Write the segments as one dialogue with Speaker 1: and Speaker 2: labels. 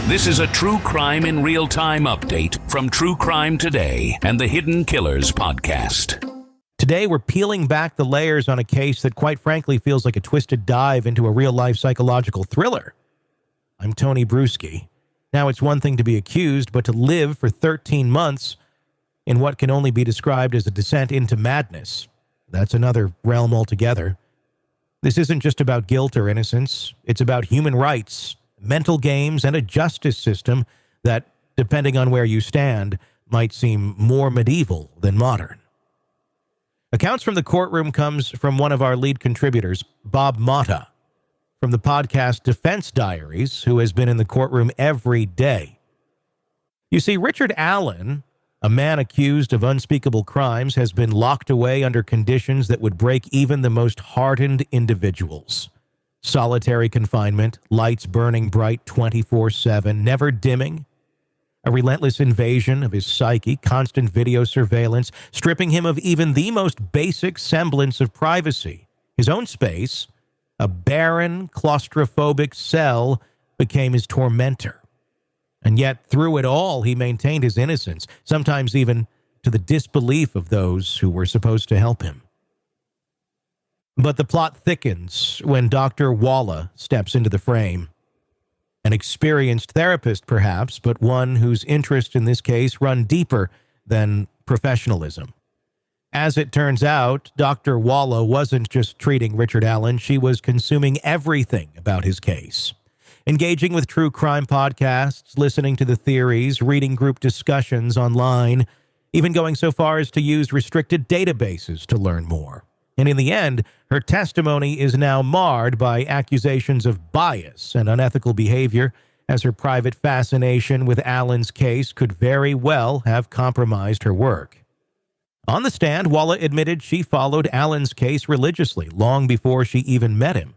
Speaker 1: This is a True Crime in Real Time update from True Crime Today and the Hidden Killers podcast.
Speaker 2: Today, we're peeling back the layers on a case that, quite frankly, feels like a twisted dive into a real-life psychological thriller. I'm Tony Brueski. Now, it's one thing to be accused, but to live for 13 months in what can only be described as a descent into madness, that's another realm altogether. This isn't just about guilt or innocence. It's about human rights, mental games, and a justice system that, depending on where you stand, might seem more medieval than modern. Accounts from the courtroom comes from one of our lead contributors, Bob Motta, from the podcast Defense Diaries, who has been in the courtroom every day. You see, Richard Allen, a man accused of unspeakable crimes, has been locked away under conditions that would break even the most hardened individuals. Solitary confinement, lights burning bright 24/7, never dimming. A relentless invasion of his psyche, constant video surveillance, stripping him of even the most basic semblance of privacy. His own space, a barren, claustrophobic cell, became his tormentor. And yet, through it all, he maintained his innocence, sometimes even to the disbelief of those who were supposed to help him. But the plot thickens when Dr. Walla steps into the frame. An experienced therapist, perhaps, but one whose interests in this case run deeper than professionalism. As it turns out, Dr. Walla wasn't just treating Richard Allen, she was consuming everything about his case. Engaging with true crime podcasts, listening to the theories, reading group discussions online, even going so far as to use restricted databases to learn more. And in the end, her testimony is now marred by accusations of bias and unethical behavior, as her private fascination with Allen's case could very well have compromised her work. On the stand, Walla admitted she followed Allen's case religiously long before she even met him.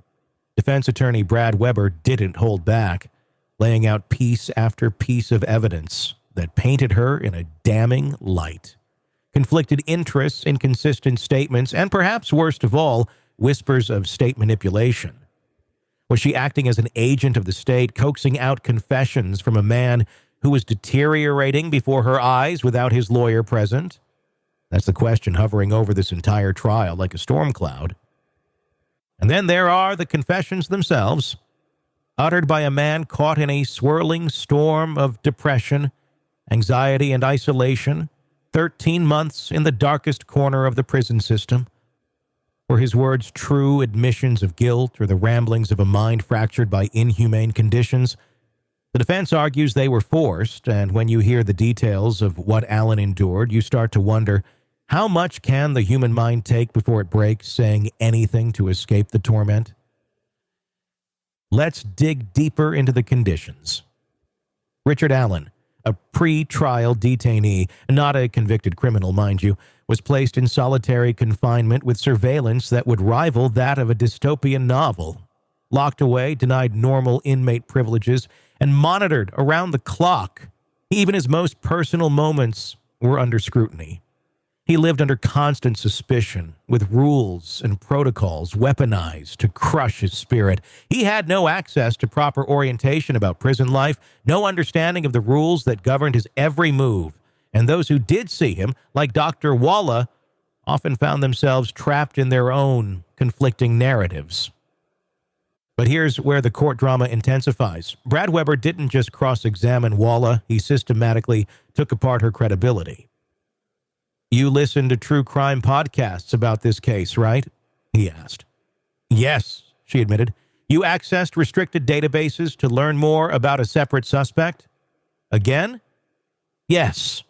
Speaker 2: Defense attorney Brad Weber didn't hold back, laying out piece after piece of evidence that painted her in a damning light. Conflicted interests, inconsistent statements, and perhaps worst of all, whispers of state manipulation. Was she acting as an agent of the state, coaxing out confessions from a man who was deteriorating before her eyes without his lawyer present? That's the question hovering over this entire trial like a storm cloud. And then there are the confessions themselves, uttered by a man caught in a swirling storm of depression, anxiety, and isolation, 13 months in the darkest corner of the prison system. Were his words true admissions of guilt or the ramblings of a mind fractured by inhumane conditions? The defense argues they were forced, and when you hear the details of what Allen endured, you start to wonder, how much can the human mind take before it breaks, saying anything to escape the torment? Let's dig deeper into the conditions. Richard Allen, a pre-trial detainee, not a convicted criminal, mind you, was placed in solitary confinement with surveillance that would rival that of a dystopian novel. Locked away, denied normal inmate privileges, and monitored around the clock. Even his most personal moments were under scrutiny. He lived under constant suspicion, with rules and protocols weaponized to crush his spirit. He had no access to proper orientation about prison life, no understanding of the rules that governed his every move. And those who did see him, like Dr. Walla, often found themselves trapped in their own conflicting narratives. But here's where the court drama intensifies. Brad Weber didn't just cross-examine Walla, he systematically took apart her credibility. "You listen to true crime podcasts about this case, right?" he asked. "Yes," she admitted. "You accessed restricted databases to learn more about a separate suspect?" "Again?" "Yes."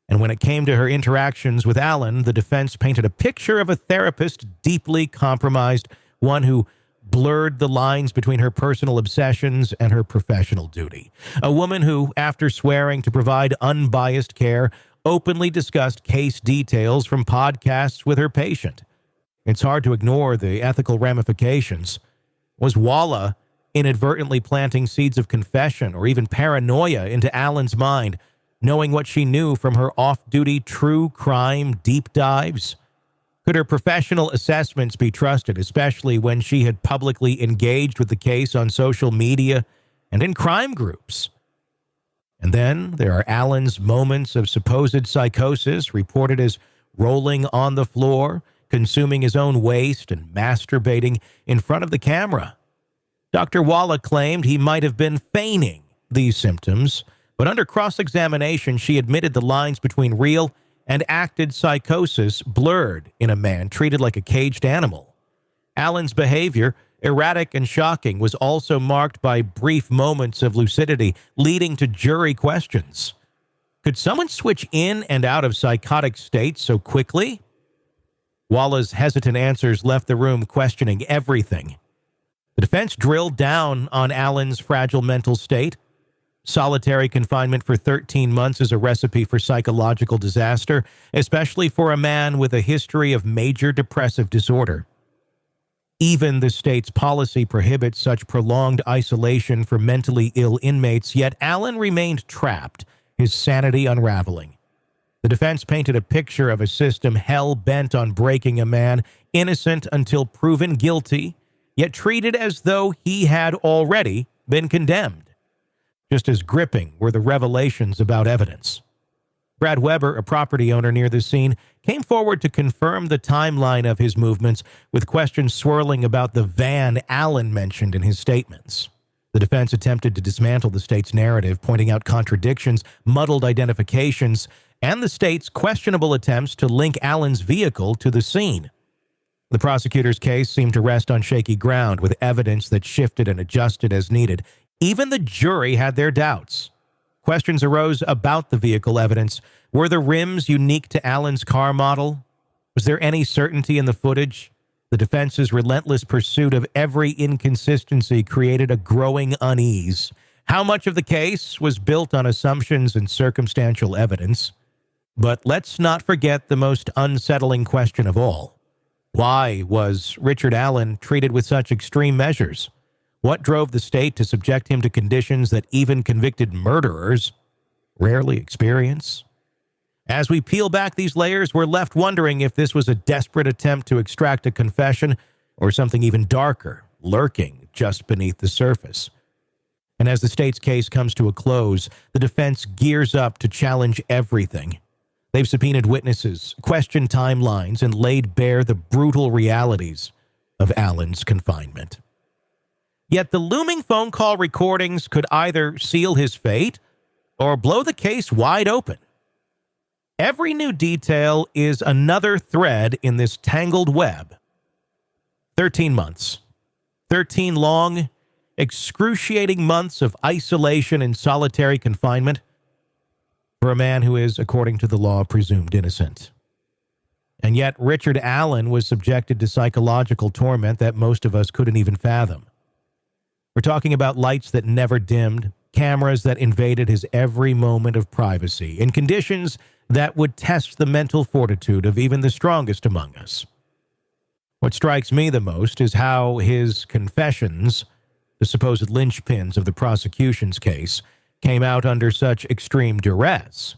Speaker 2: And when it came to her interactions with Allen, the defense painted a picture of a therapist deeply compromised, one who blurred the lines between her personal obsessions and her professional duty. A woman who, after swearing to provide unbiased care, openly discussed case details from podcasts with her patient. It's hard to ignore the ethical ramifications. Was Walla inadvertently planting seeds of confession or even paranoia into Allen's mind, knowing what she knew from her off-duty true crime deep dives? Could her professional assessments be trusted, especially when she had publicly engaged with the case on social media and in crime groups. And then there are Allen's moments of supposed psychosis, reported as rolling on the floor, consuming his own waste, and masturbating in front of the camera. Dr. Walla claimed he might have been feigning these symptoms, but under cross-examination, she admitted the lines between real and acted psychosis blurred in a man treated like a caged animal. Allen's behavior, erratic and shocking, was also marked by brief moments of lucidity, leading to jury questions. Could someone switch in and out of psychotic states so quickly? Walla's hesitant answers left the room questioning everything. The defense drilled down on Allen's fragile mental state. Solitary confinement for 13 months is a recipe for psychological disaster, especially for a man with a history of major depressive disorder. Even the state's policy prohibits such prolonged isolation for mentally ill inmates, yet Allen remained trapped, his sanity unraveling. The defense painted a picture of a system hell-bent on breaking a man, innocent until proven guilty, yet treated as though he had already been condemned. Just as gripping were the revelations about evidence. Brad Weber, a property owner near the scene, came forward to confirm the timeline of his movements, with questions swirling about the van Allen mentioned in his statements. The defense attempted to dismantle the state's narrative, pointing out contradictions, muddled identifications, and the state's questionable attempts to link Allen's vehicle to the scene. The prosecutor's case seemed to rest on shaky ground, with evidence that shifted and adjusted as needed. Even the jury had their doubts. Questions arose about the vehicle evidence. Were the rims unique to Allen's car model? Was there any certainty in the footage? The defense's relentless pursuit of every inconsistency created a growing unease. How much of the case was built on assumptions and circumstantial evidence? But let's not forget the most unsettling question of all. Why was Richard Allen treated with such extreme measures? What drove the state to subject him to conditions that even convicted murderers rarely experience? As we peel back these layers, we're left wondering if this was a desperate attempt to extract a confession or something even darker, lurking just beneath the surface. And as the state's case comes to a close, the defense gears up to challenge everything. They've subpoenaed witnesses, questioned timelines, and laid bare the brutal realities of Allen's confinement. Yet the looming phone call recordings could either seal his fate or blow the case wide open. Every new detail is another thread in this tangled web. 13 months. 13 long, excruciating months of isolation and solitary confinement for a man who is, according to the law, presumed innocent. And yet Richard Allen was subjected to psychological torment that most of us couldn't even fathom. We're talking about lights that never dimmed, cameras that invaded his every moment of privacy, in conditions that would test the mental fortitude of even the strongest among us. What strikes me the most is how his confessions, the supposed linchpins of the prosecution's case, came out under such extreme duress.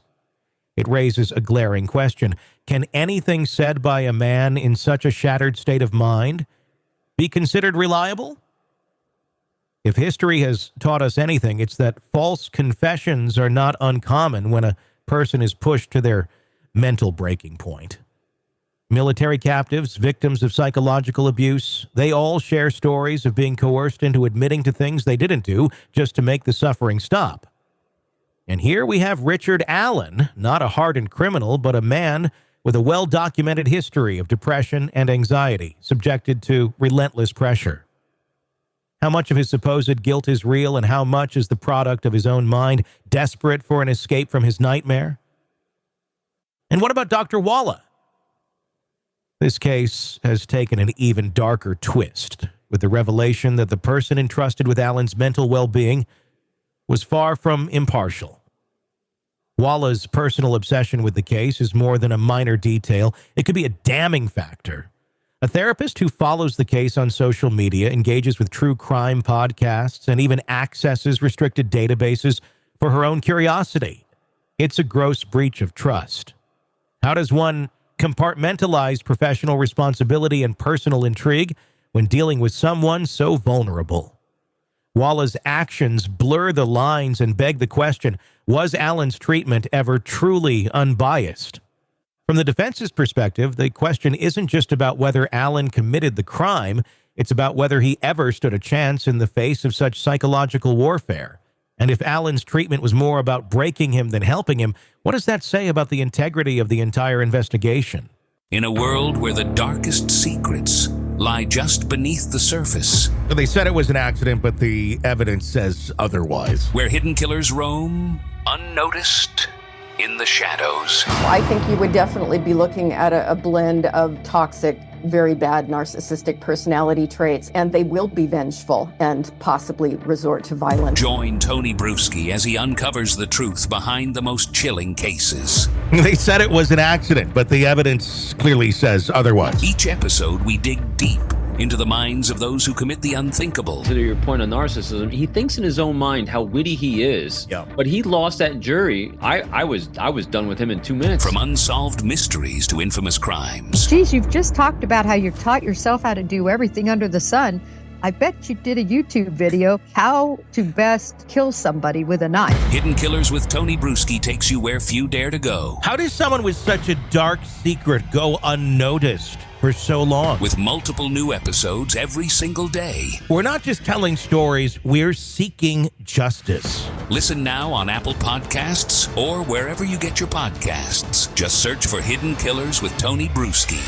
Speaker 2: It raises a glaring question. Can anything said by a man in such a shattered state of mind be considered reliable? If history has taught us anything, it's that false confessions are not uncommon when a person is pushed to their mental breaking point. Military captives, victims of psychological abuse, they all share stories of being coerced into admitting to things they didn't do just to make the suffering stop. And here we have Richard Allen, not a hardened criminal, but a man with a well-documented history of depression and anxiety, subjected to relentless pressure. How much of his supposed guilt is real and how much is the product of his own mind, desperate for an escape from his nightmare? And what about Dr. Walla? This case has taken an even darker twist, with the revelation that the person entrusted with Allen's mental well-being was far from impartial. Walla's personal obsession with the case is more than a minor detail. It could be a damning factor. A therapist who follows the case on social media, engages with true crime podcasts, and even accesses restricted databases for her own curiosity. It's a gross breach of trust. How does one compartmentalize professional responsibility and personal intrigue when dealing with someone so vulnerable? Walla's actions blur the lines and beg the question, was Allen's treatment ever truly unbiased? From the defense's perspective, the question isn't just about whether Allen committed the crime, it's about whether he ever stood a chance in the face of such psychological warfare. And if Allen's treatment was more about breaking him than helping him, what does that say about the integrity of the entire investigation?
Speaker 1: In a world where the darkest secrets lie just beneath the surface,
Speaker 2: They said it was an accident, but the evidence says otherwise.
Speaker 1: where hidden killers roam unnoticed in the shadows.
Speaker 3: I think you would definitely be looking at a blend of toxic, very bad narcissistic personality traits, and they will be vengeful and possibly resort to violence.
Speaker 1: Join Tony Brueski as he uncovers the truth behind the most chilling cases.
Speaker 2: They said it was an accident, but the evidence clearly says otherwise.
Speaker 1: Each episode, we dig deep into the minds of those who commit the unthinkable.
Speaker 4: To your point of narcissism, he thinks in his own mind how witty he is.
Speaker 2: Yeah.
Speaker 4: But he lost that jury. I was done with him in 2 minutes.
Speaker 1: From unsolved mysteries to infamous crimes.
Speaker 5: Geez, you've just talked about how you've taught yourself how to do everything under the sun. I bet you did a YouTube video, how to best kill somebody with a knife.
Speaker 1: Hidden Killers with Tony Brueski takes you where few dare to go.
Speaker 2: How does someone with such a dark secret go unnoticed for so long?
Speaker 1: With multiple new episodes every single day.
Speaker 2: We're not just telling stories, we're seeking justice.
Speaker 1: Listen now on Apple Podcasts or wherever you get your podcasts. Just search for Hidden Killers with Tony Brueski.